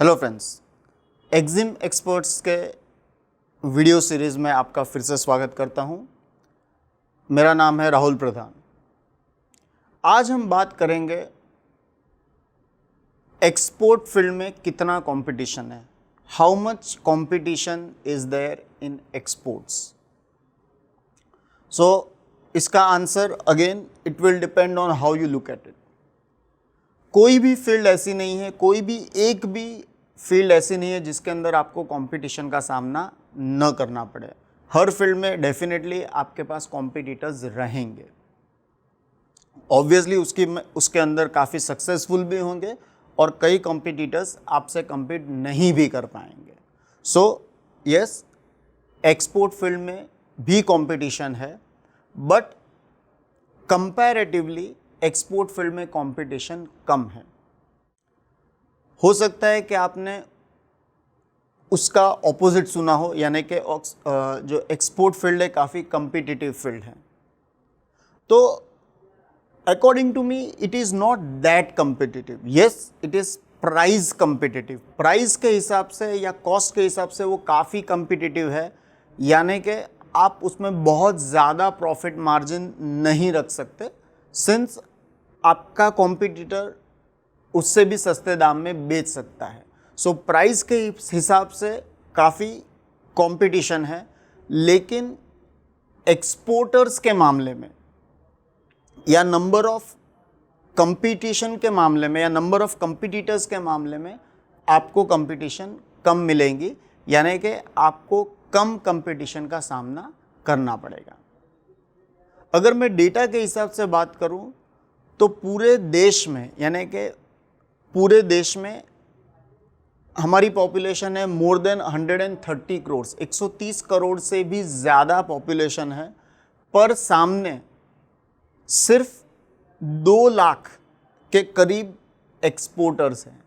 Hello friends, EXIM experts के video series में आपका फिर से स्वागत करता हूं। मेरा नाम है राहुल प्रधान। आज हम बात करेंगे एक्सपोर्ट फील्ड में कितना कंपटीशन है, how much competition is there in exports. So इसका answer again it will depend on how you look at it. कोई भी फील्ड ऐसी नहीं है, कोई भी एक भी फील्ड ऐसी नहीं है जिसके अंदर आपको कंपटीशन का सामना न करना पड़े। हर फील्ड में डेफिनेटली आपके पास कॉम्पिटिटर्स रहेंगे। ऑब्वियसली उसके अंदर काफ़ी सक्सेसफुल भी होंगे और कई कॉम्पिटिटर्स आपसे कम्पीट नहीं भी कर पाएंगे। सो यस, एक्सपोर्ट फील्ड में भी कंपटीशन है, बट कंपैरेटिवली एक्सपोर्ट फील्ड में कंपटीशन कम है। हो सकता है कि आपने उसका ऑपोजिट सुना हो, यानी कि जो एक्सपोर्ट फील्ड है काफ़ी कम्पिटिटिव फील्ड है। तो according to me it is not that competitive. Yes, it is price competitive. Price के हिसाब से या कॉस्ट के हिसाब से वो काफ़ी कम्पिटिटिव है, यानी कि आप उसमें बहुत ज़्यादा प्रॉफिट मार्जिन नहीं रख सकते, सिंस आपका कॉम्पिटिटर उससे भी सस्ते दाम में बेच सकता है। सो प्राइस के हिसाब से काफ़ी कंपटीशन है, लेकिन एक्सपोर्टर्स के मामले में या नंबर ऑफ कंपटीशन के मामले में या नंबर ऑफ कंपटीटर्स के मामले में आपको कंपटीशन कम मिलेंगी, यानी कि आपको कम कंपटीशन का सामना करना पड़ेगा। अगर मैं डेटा के हिसाब से बात करूं तो पूरे देश में, यानी कि पूरे देश में हमारी पॉपुलेशन है मोर देन 130 करोड़, 130 करोड़ से भी ज़्यादा पॉपुलेशन है, पर सामने सिर्फ 2 लाख के करीब एक्सपोर्टर्स हैं।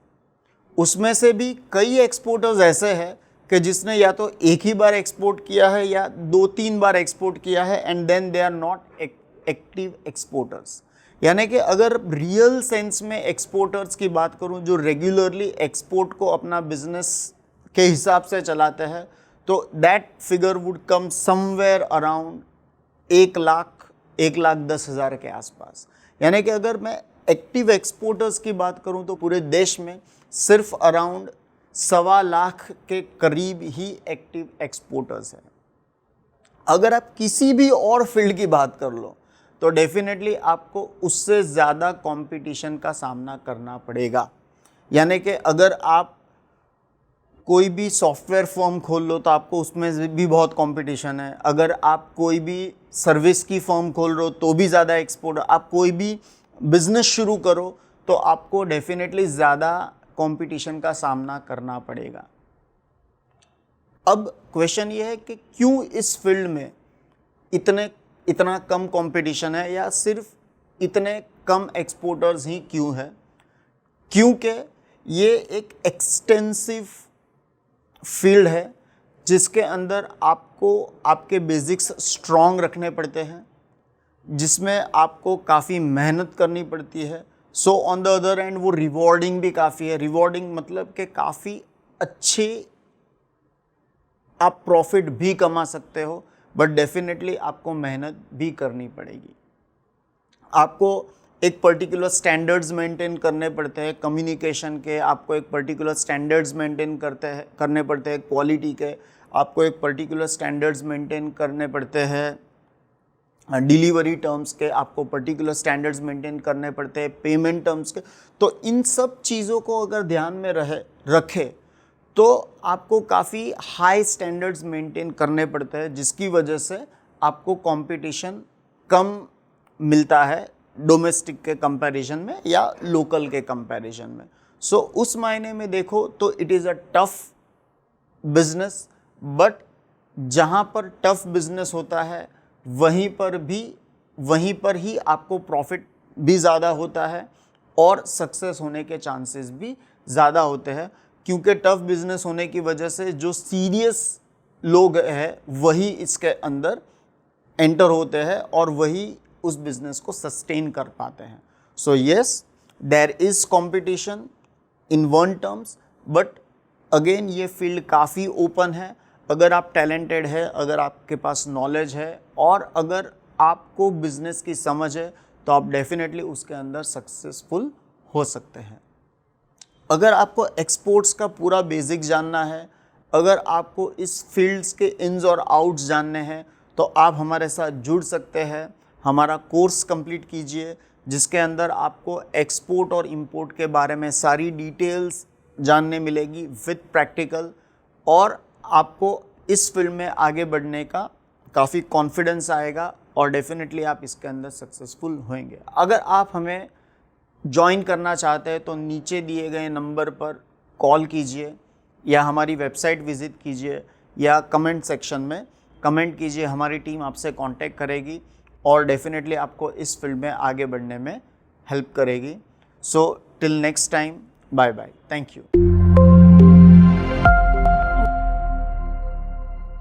उसमें से भी कई एक्सपोर्टर्स ऐसे हैं कि जिसने या तो एक ही बार एक्सपोर्ट किया है या 2-3 बार एक्सपोर्ट किया है, and then they are not active exporters. यानी कि अगर रियल सेंस में एक्सपोर्टर्स की बात करूं जो रेगुलरली एक्सपोर्ट को अपना बिजनेस के हिसाब से चलाते हैं, तो that figure would come somewhere around 1,10,000 के आसपास। यानी कि अगर मैं एक्टिव एक्सपोर्टर्स की बात करूं तो पूरे देश में सिर्फ अराउंड 1.25 लाख के करीब ही एक्टिव एक्सपोर्टर्स हैं। अगर आप किसी भी और फील्ड की बात कर लो तो डेफिनेटली आपको उससे ज़्यादा कंपटीशन का सामना करना पड़ेगा। यानी कि अगर आप कोई भी सॉफ्टवेयर फर्म खोल लो तो आपको उसमें भी बहुत कंपटीशन है। अगर आप कोई भी सर्विस की फर्म खोल रहे हो तो भी ज़्यादा एक्सपोर्ट। आप कोई भी बिजनेस शुरू करो तो आपको डेफिनेटली ज़्यादा कंपटीशन का सामना करना पड़ेगा। अब क्वेश्चन ये है कि क्यों इस फील्ड में इतना कम कंपटीशन है, या सिर्फ इतने कम एक्सपोर्टर्स ही क्यों है? क्योंकि ये एक एक्सटेंसिव फील्ड है जिसके अंदर आपको आपके बेसिक्स स्ट्रॉन्ग रखने पड़ते हैं, जिसमें आपको काफ़ी मेहनत करनी पड़ती है। So on the other and वो रिवॉर्डिंग भी काफ़ी है। रिवॉर्डिंग मतलब कि काफ़ी अच्छे आप प्रॉफिट भी कमा सकते हो, बट डेफिनेटली आपको मेहनत भी करनी पड़ेगी। आपको एक पर्टिकुलर स्टैंडर्ड्स मेंटेन करने पड़ते हैं कम्युनिकेशन के, आपको एक पर्टिकुलर स्टैंडर्ड्स मेंटेन करने पड़ते हैं क्वालिटी के, आपको एक पर्टिकुलर स्टैंडर्ड्स मेंटेन करने पड़ते हैं डिलीवरी टर्म्स के, आपको पर्टिकुलर स्टैंडर्ड्स मेंटेन करने पड़ते हैं पेमेंट टर्म्स के। तो इन सब चीज़ों को अगर ध्यान में रखे तो आपको काफ़ी हाई स्टैंडर्ड्स मेंटेन करने पड़ते हैं, जिसकी वजह से आपको कंपटीशन कम मिलता है डोमेस्टिक के कंपैरिजन में या लोकल के कंपैरिजन में। सो उस मायने में देखो तो it is a tough business, but जहाँ पर टफ बिजनेस होता है वहीं पर ही आपको प्रॉफिट भी ज़्यादा होता है और सक्सेस होने के चांसेस भी ज़्यादा होते हैं, क्योंकि टफ बिजनेस होने की वजह से जो सीरियस लोग हैं वही इसके अंदर एंटर होते हैं और वही उस बिजनेस को सस्टेन कर पाते हैं। So yes, there is competition in one terms, but again ये फील्ड काफ़ी ओपन है। अगर आप टैलेंटेड है, अगर आपके पास नॉलेज है और अगर आपको बिजनेस की समझ है तो आप डेफिनेटली उसके अंदर सक्सेसफुल हो सकते हैं। अगर आपको एक्सपोर्ट्स का पूरा बेसिक जानना है, अगर आपको इस फील्ड्स के इन्स और आउट्स जानने हैं तो आप हमारे साथ जुड़ सकते हैं। हमारा कोर्स कंप्लीट कीजिए जिसके अंदर आपको एक्सपोर्ट और इंपोर्ट के बारे में सारी डिटेल्स जानने मिलेगी विद प्रैक्टिकल, और आपको इस फील्ड में आगे बढ़ने का काफ़ी कॉन्फिडेंस आएगा और डेफिनेटली आप इसके अंदर सक्सेसफुल होंगे। अगर आप हमें ज्वाइन करना चाहते हैं तो नीचे दिए गए नंबर पर कॉल कीजिए या हमारी वेबसाइट विज़िट कीजिए या कमेंट सेक्शन में कमेंट कीजिए। हमारी टीम आपसे कांटेक्ट करेगी और डेफिनेटली आपको इस फील्ड में आगे बढ़ने में हेल्प करेगी। So till next time, bye bye, thank you.